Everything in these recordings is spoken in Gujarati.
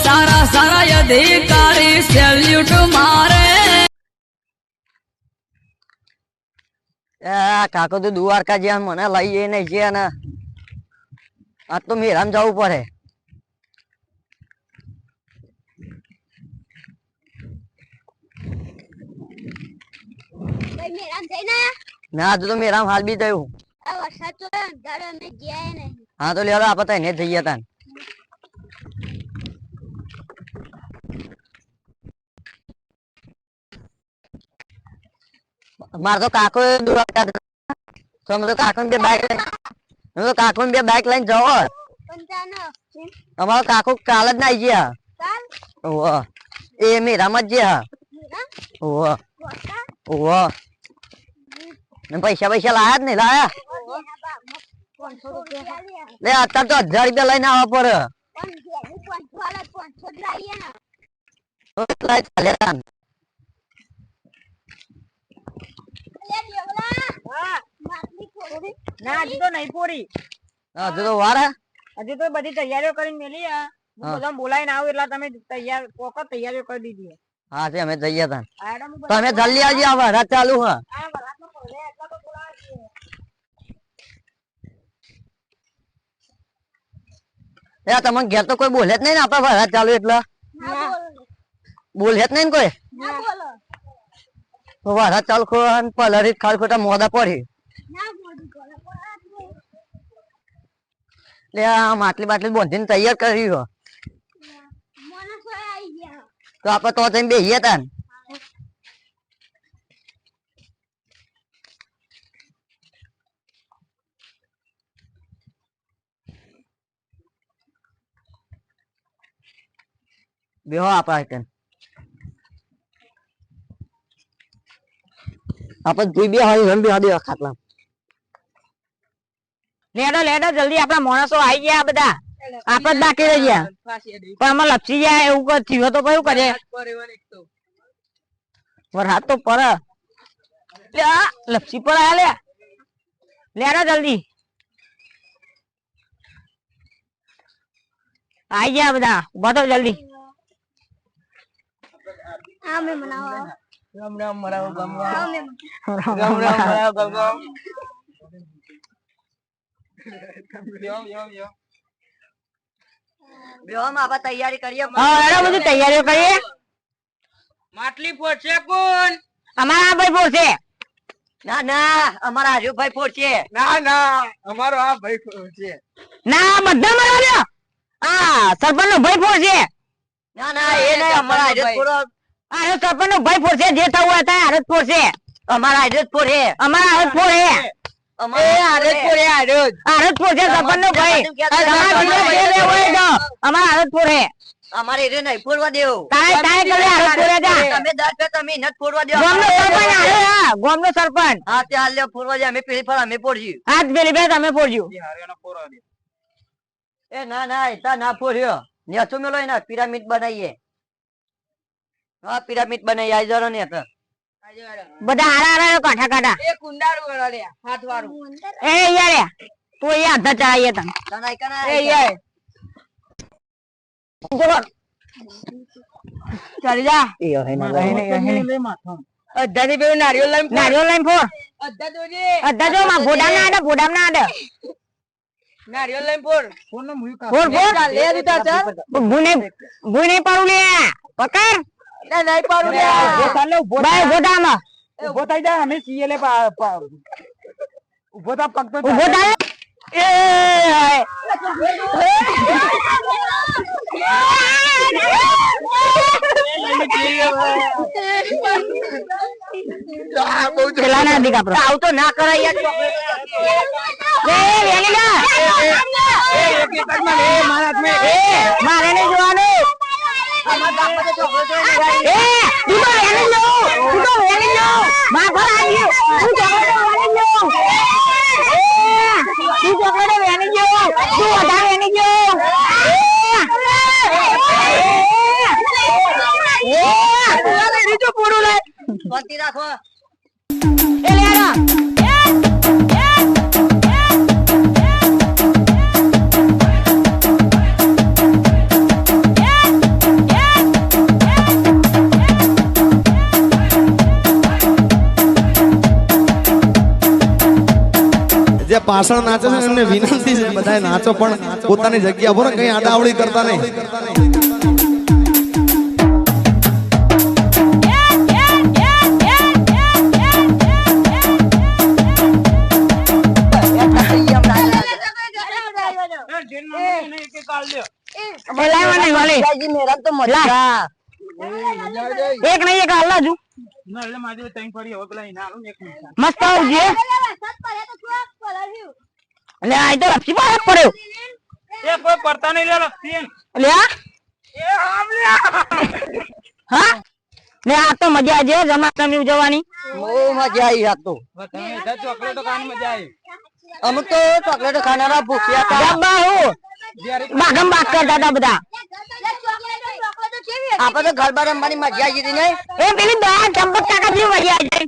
સારા સારા અધિકારી સેલ્યુટ મારે કાકો તો દ્વારકા જ્યાં મને લઈએ નહીં છે ને આજ તો મેરામ જવું પડે ના હજુ તો મેરામ હાલ બી થયું હા તો લેવા આપડે એને જઈએ તા મારે તો કાકો દ્વારકા તમે તો કાકો બે બાઈક લઈને તો કાકો બે બાઈક લઈને જવો અમારો કાકો કાલ જ ના ગયા ઓહો એ મેરામાં જ ગયા ઓહો ઓહો પૈસા પૈસા લાયા જ નહીં લાયા લે અત્યારે તો 1000 રૂપિયા લઈને આવવા પડે ના હજુ તો નહીં પૂરી હજુ તો વાર હજુ તો બધી તૈયારીઓ કરીને મેલી બધા બોલાઈને આવું એટલે તમે તૈયાર પોકત તૈયારીઓ કરી દીધી હા છે અમે જઈએ તા તમે જલ્દી આવજો આ વરસાદ ચાલુ હા તમને ઘેર તો કોઈ બોલે જ નહીં ને આપડે વરસાદ ચાલુ એટલે બોલે જ નહીં ને કોઈ વરસાદ ચાલુ પલરી ખાલ ખોટા મોડા પડી લે આ માટલી બાટલી બોંધીને તૈયાર કરી તો આપડે તો જઈને બેસીએ તા બેહો આપડે આપણે જોઈ બે હારી રમ બે હાડી ખાટલા લેડો લેડો જલ્દી આપણા માણસો આવી ગયા બધા આપડે જ બાકી રહી ગયા પણ આમાં લપસી જાય એવું થયું તો કયું કરે વરસાદ તો પર લપસી પર આયા લેડો જલ્દી આવી ગયા બધા ઉભા તો જલ્દી રામ રામ મરાવો ગમ રામ રામ મરાવો ગમ આપણે તૈયારી કરીએ બધી તૈયારીઓ કરીએ માટલી ફોડશે કોણ અમારા ભાઈ ફોડશે ના ના અમારા રાજુભાઈ ફોડશે ના ના અમારો આ ભાઈ ફોડશે ના બધા મારા આ સરપંચ નો ભાઈ ફોડશે ના ના એ નહીં અમારા રાજુ ફોડો આ સરપંચ નો ભાઈ ફોડશે જે થવું હોય ત્યાં હારત ફોડશે અમારા રાજુ ફોડે અમારા હારત ફોડે અમારે એ નહીં ફોડવા દેવું તમે નથી ફોડવા દેવો ગામનો સરપંચ હા ત્યાં લે ફોડવા દે અમે પેલી ફળ અમે ફોડ્યું હાથ પેલી બે તમે ફોડ્યું એ ના ના એટલા ના ફોડ્યો નેચો મેલો એના પિરામિડ બનાવીએ હા પિરામિડ બનાવી આવી જરો ને બધા હારા કાઠા કાઠા એ કુંડાળું વાળા લે હાથ વાળું એ યાર તું અહીંયા હાથ ચડાવીએ તમે એ યાર ચાલી જા અડધાથી પેલું નારિયેળ લાઈન ફોડ અડધા જો માં ભોડામ ના આડે નારિયેળ લઈને ફોડ ફોડ લે દીધા ચાલ ભૂને પાડું લે પકડ નહીં પાડું લે ભાઈ ભોડામાં ઉભો થઈ જાય અમે સીએલે ઉભો થા પગ તો ઉભો થાય એ પેલા ના દી કાપરો આવ તો ના કરાય મારે નહીં જોવાનું રાખો પાછળ નાચે છે એમને વિનંતી છે બધાય નાચો પણ પોતાની જગ્યા પર કઈ આડાવડી કરતા નહીં. એ લાવો નહીં વાલી મેરા તો મજા એક નહીં એક હાલ જુ મસ્ત આવજે લે આ તો લપસી પાડે પડ્યો એ કોઈ પડતા નહીં લે લક્ષી લે એ આમ લે હા લે આ તો મજા આજે જન્માષ્ટમી ઉજવવાની બહુ મજા આવી આ તો તમે ઇધર ચોકલેટો ખાવાની મજા આવી અમુક તો ચોકલેટ ખાનારા ભૂખ્યા હતા જબ્બા હું બાગમ બાગ કરતા હતા બધા આપણે તો ગરબા રમવાની મજા આવી હતી ને એ પેલી દા ચંપક કાકા જેવી મજા આવી જાય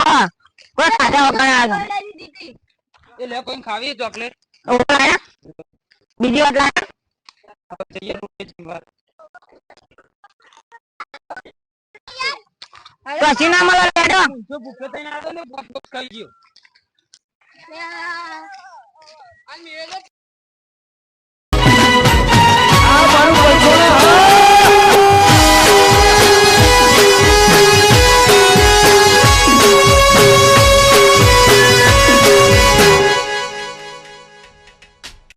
હા કોઈ ખાધા વગર એ લે કોઈ ખાવી ચોકલેટ બીજી વાત લાયા પછી ના મળે લેડો જો ભૂખ્યો થઈને આવ્યો ને બોક્સ ખાઈ ગયો